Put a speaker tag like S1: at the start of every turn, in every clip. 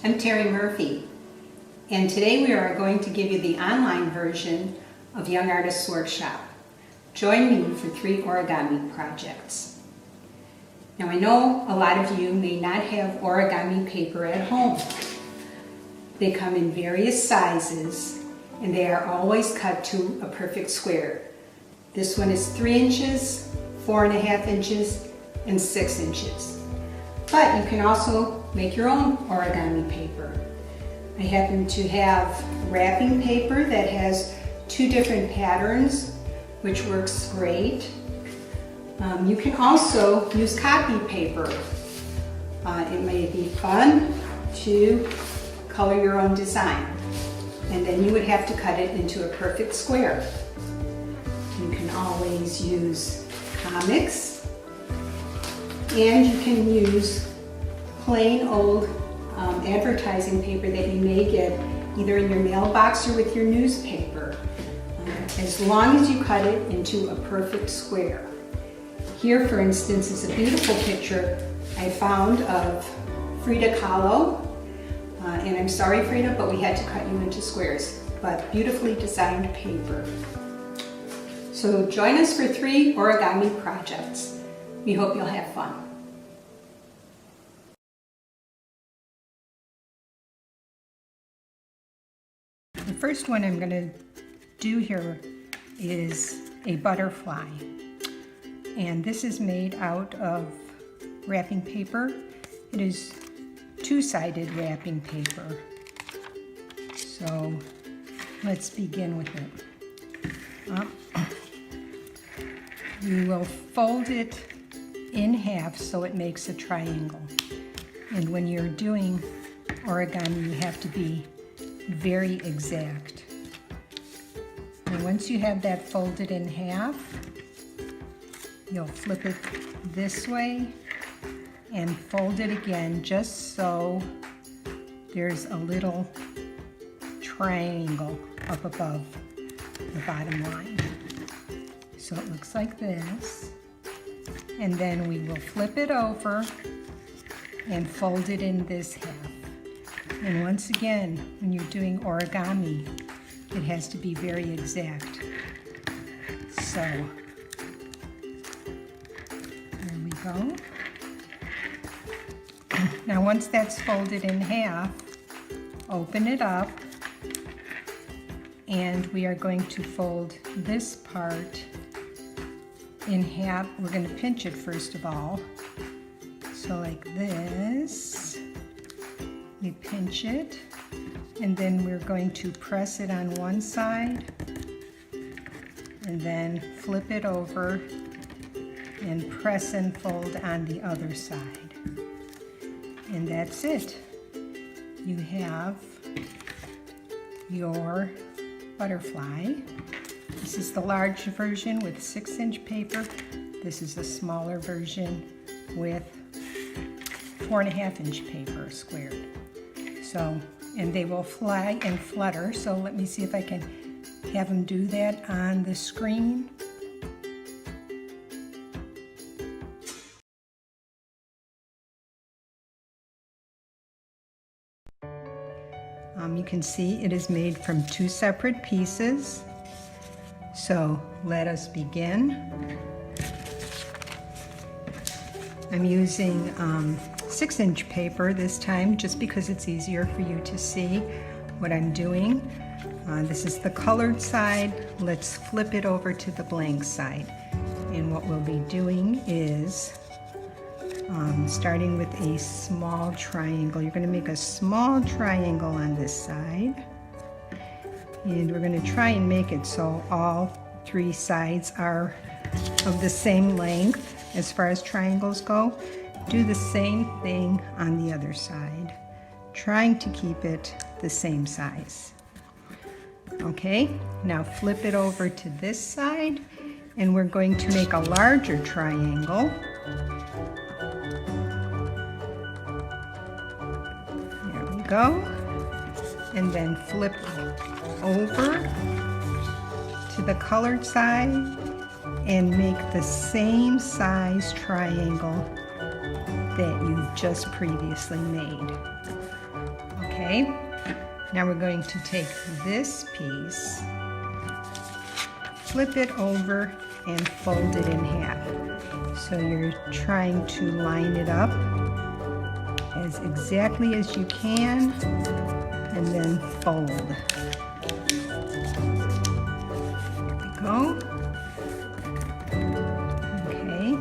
S1: I'm Terri Murphy, and today we are going to give you the online version of Young Artists Workshop. Join me for 3 origami projects. Now I know a lot of you may not have origami paper at home. They come in various sizes and they are always cut to a perfect square. This one is 3 inches, 4.5 inches, and 6 inches. But you can also make your own origami paper. I happen to have wrapping paper that has 2 different patterns, which works great. You can also use copy paper. It may be fun to color your own design, and then you would have to cut it into a perfect square. You can always use comics, and you can use plain old advertising paper that you may get either in your mailbox or with your newspaper, as long as you cut it into a perfect square. Here, for instance, is a beautiful picture I found of Frida Kahlo, and I'm sorry, Frida, but we had to cut you into squares, but beautifully designed paper. So join us for 3 origami projects. We hope you'll have fun. The first one I'm going to do here is a butterfly, and this is made out of wrapping paper. It is 2-sided wrapping paper. So let's begin with it. You will fold it in half so it makes a triangle. And when you're doing origami, you have to be very exact. And once you have that folded in half, you'll flip it this way and fold it again just so there's a little triangle up above the bottom line. So it looks like this, and then we will flip it over and fold it in this half. And once again, when you're doing origami, it has to be very exact. So there we go. Now once that's folded in half, open it up, and we are going to fold this part in half. We're going to pinch it first of all. So like this, we pinch it, and then we're going to press it on one side and then flip it over and press and fold on the other side. And that's it. You have your butterfly. This is the large version with 6-inch paper. This is the smaller version with 4.5-inch paper squared. So, and they will fly and flutter. So let me see if I can have them do that on the screen. You can see it is made from 2 separate pieces. So let us begin. I'm using 6-inch paper this time, just because it's easier for you to see what I'm doing. This is the colored side. Let's flip it over to the blank side. And what we'll be doing is starting with a small triangle. You're going to make a small triangle on this side, and we're going to try and make it so all 3 sides are of the same length as far as triangles go. Do the same thing on the other side, trying to keep it the same size. Okay, now flip it over to this side, and we're going to make a larger triangle. Go, and then flip over to the colored side and make the same size triangle that you just previously made. Okay, now we're going to take this piece, flip it over, and fold it in half. So you're trying to line it up as exactly as you can, and then fold. There we go. Okay,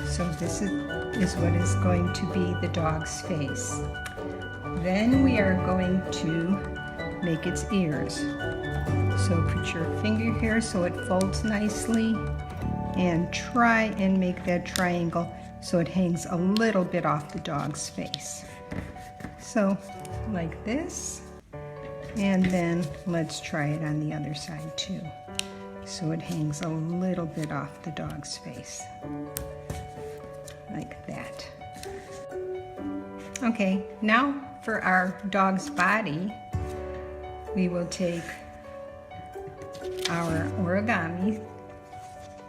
S1: so this is what is going to be the dog's face. Then we are going to make its ears. So put your finger here so it folds nicely, and try and make that triangle so it hangs a little bit off the dog's face. So like this, and then let's try it on the other side too. So it hangs a little bit off the dog's face, like that. Okay, now for our dog's body, we will take our origami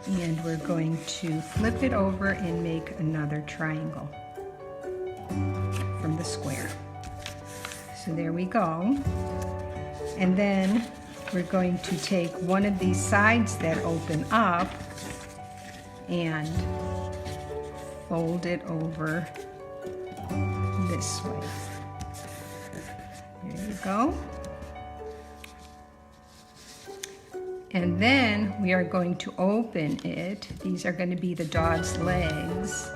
S1: and we're going to flip it over and make another triangle from the square. So there we go. And then we're going to take one of these sides that open up and fold it over this way. There you go. And then we are going to open it. These are going to be the dog's legs.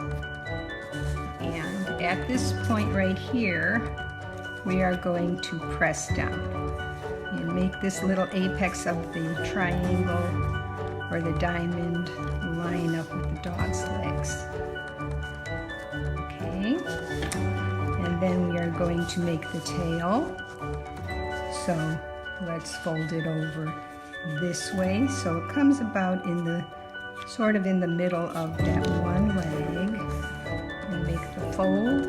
S1: And at this point right here, we are going to press down and make this little apex of the triangle or the diamond line up with the dog's legs. Okay. And then we are going to make the tail. So let's fold it over this way so it comes about in the sort of in the middle of that one leg, and make the fold,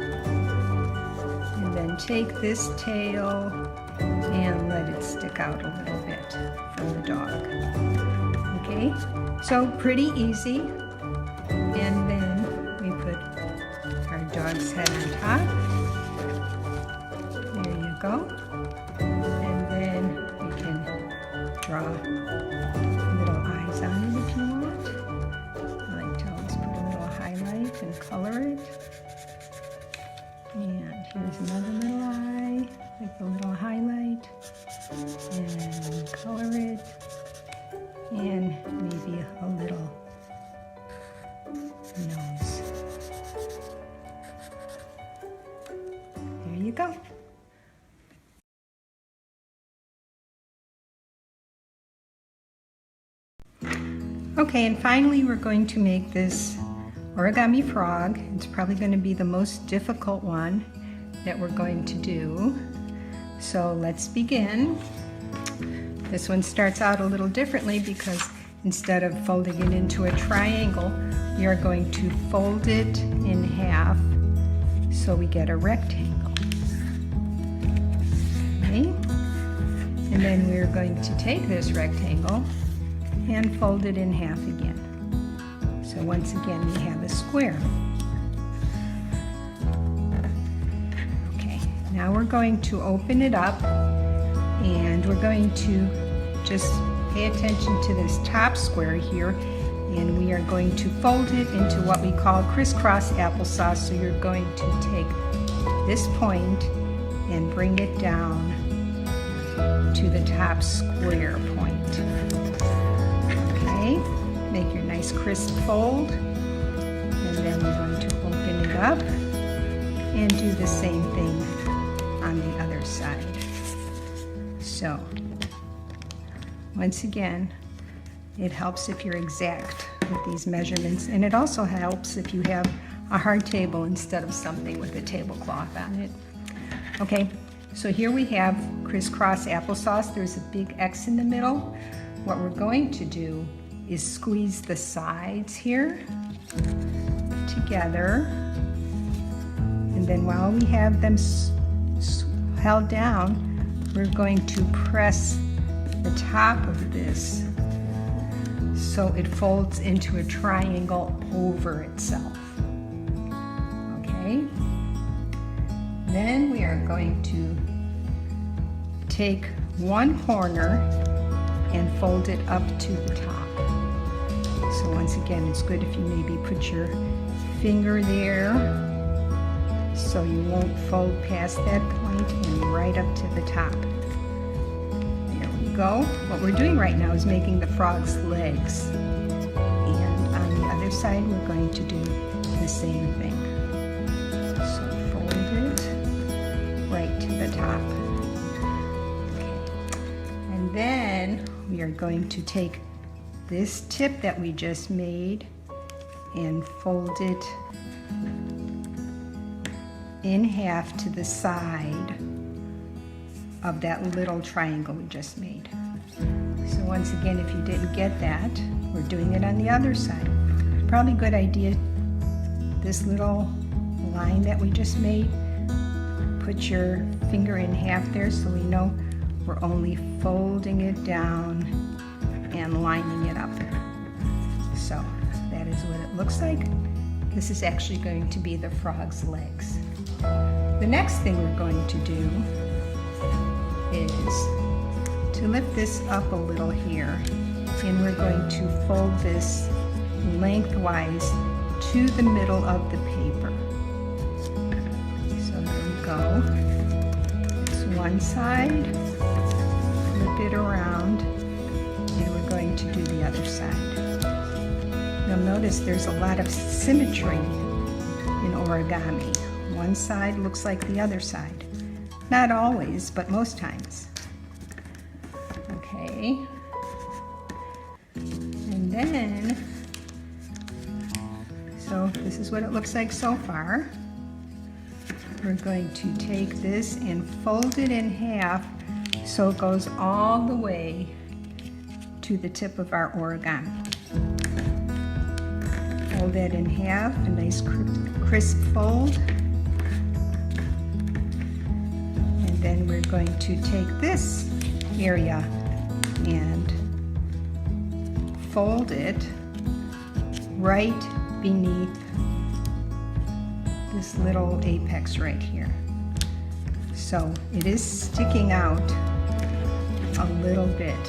S1: and then take this tail and let it stick out a little bit from the dog. Okay, so pretty easy. And then we put our dog's head on top. There you go. And then we can draw little eyes on it if you want. I like to always put a little highlight and color it. And here's another little eye with a little highlight, and color it, and maybe a little nose. There you go. Okay, and finally we're going to make this origami frog. It's probably going to be the most difficult one that we're going to do. So let's begin. This one starts out a little differently because instead of folding it into a triangle, we are going to fold it in half so we get a rectangle. Okay? And then we're going to take this rectangle and fold it in half again. So once again we have a square. Okay, now we're going to open it up and we're going to just pay attention to this top square here, and we are going to fold it into what we call crisscross applesauce. So you're going to take this point and bring it down to the top square point. Make your nice crisp fold, and then we're going to open it up and do the same thing on the other side. So once again, it helps if you're exact with these measurements, and it also helps if you have a hard table instead of something with a tablecloth on it. Okay, so here we have crisscross applesauce. There's a big X in the middle. What we're going to do is squeeze the sides here together, and then while we have them held down, we're going to press the top of this so it folds into a triangle over itself. Okay? then we are going to take one corner and fold it up to the top. So once again, it's good if you maybe put your finger there so you won't fold past that point and right up to the top. There we go. What we're doing right now is making the frog's legs. And on the other side, we're going to do the same thing. So fold it right to the top. Okay. And then we are going to take this tip that we just made and fold it in half to the side of that little triangle we just made. So once again, if you didn't get that, we're doing it on the other side. Probably a good idea, this little line that we just made, put your finger in half there so we know we're only folding it down and lining it up. So that is what it looks like. This is actually going to be the frog's legs. The next thing we're going to do is to lift this up a little here, and we're going to fold this lengthwise to the middle of the paper. So there we go. It's one side, flip it around, and we're going to do the other side. You'll notice there's a lot of symmetry in origami. One side looks like the other side. Not always, but most times. Okay. And then, so this is what it looks like so far. We're going to take this and fold it in half so it goes all the way to the tip of our origami. Fold that in half, a nice crisp fold. And then we're going to take this area and fold it right beneath this little apex right here. So it is sticking out a little bit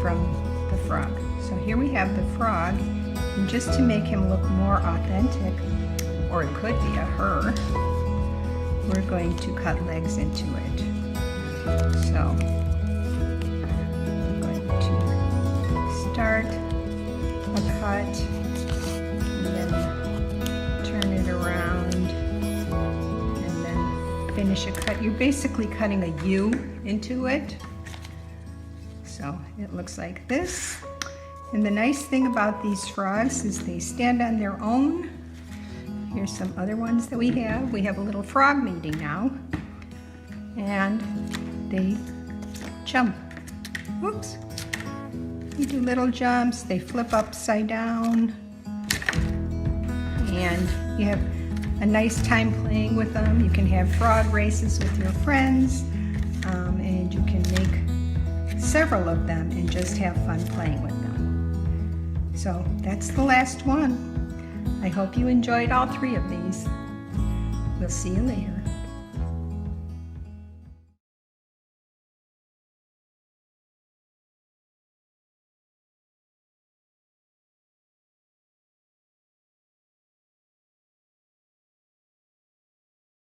S1: from the frog. So here we have the frog, and just to make him look more authentic, or it could be a her, we're going to cut legs into it. So I'm going to start a cut and then turn it around and then finish a cut. You're basically cutting a U into it. So it looks like this. And the nice thing about these frogs is they stand on their own. Here's some other ones that we have. We have a little frog meeting now. And they jump. Whoops. You do little jumps. They flip upside down. And you have a nice time playing with them. You can have frog races with your friends. And you can make several of them and just have fun playing with them. So that's the last one. I hope you enjoyed all 3 of these. We'll see you later.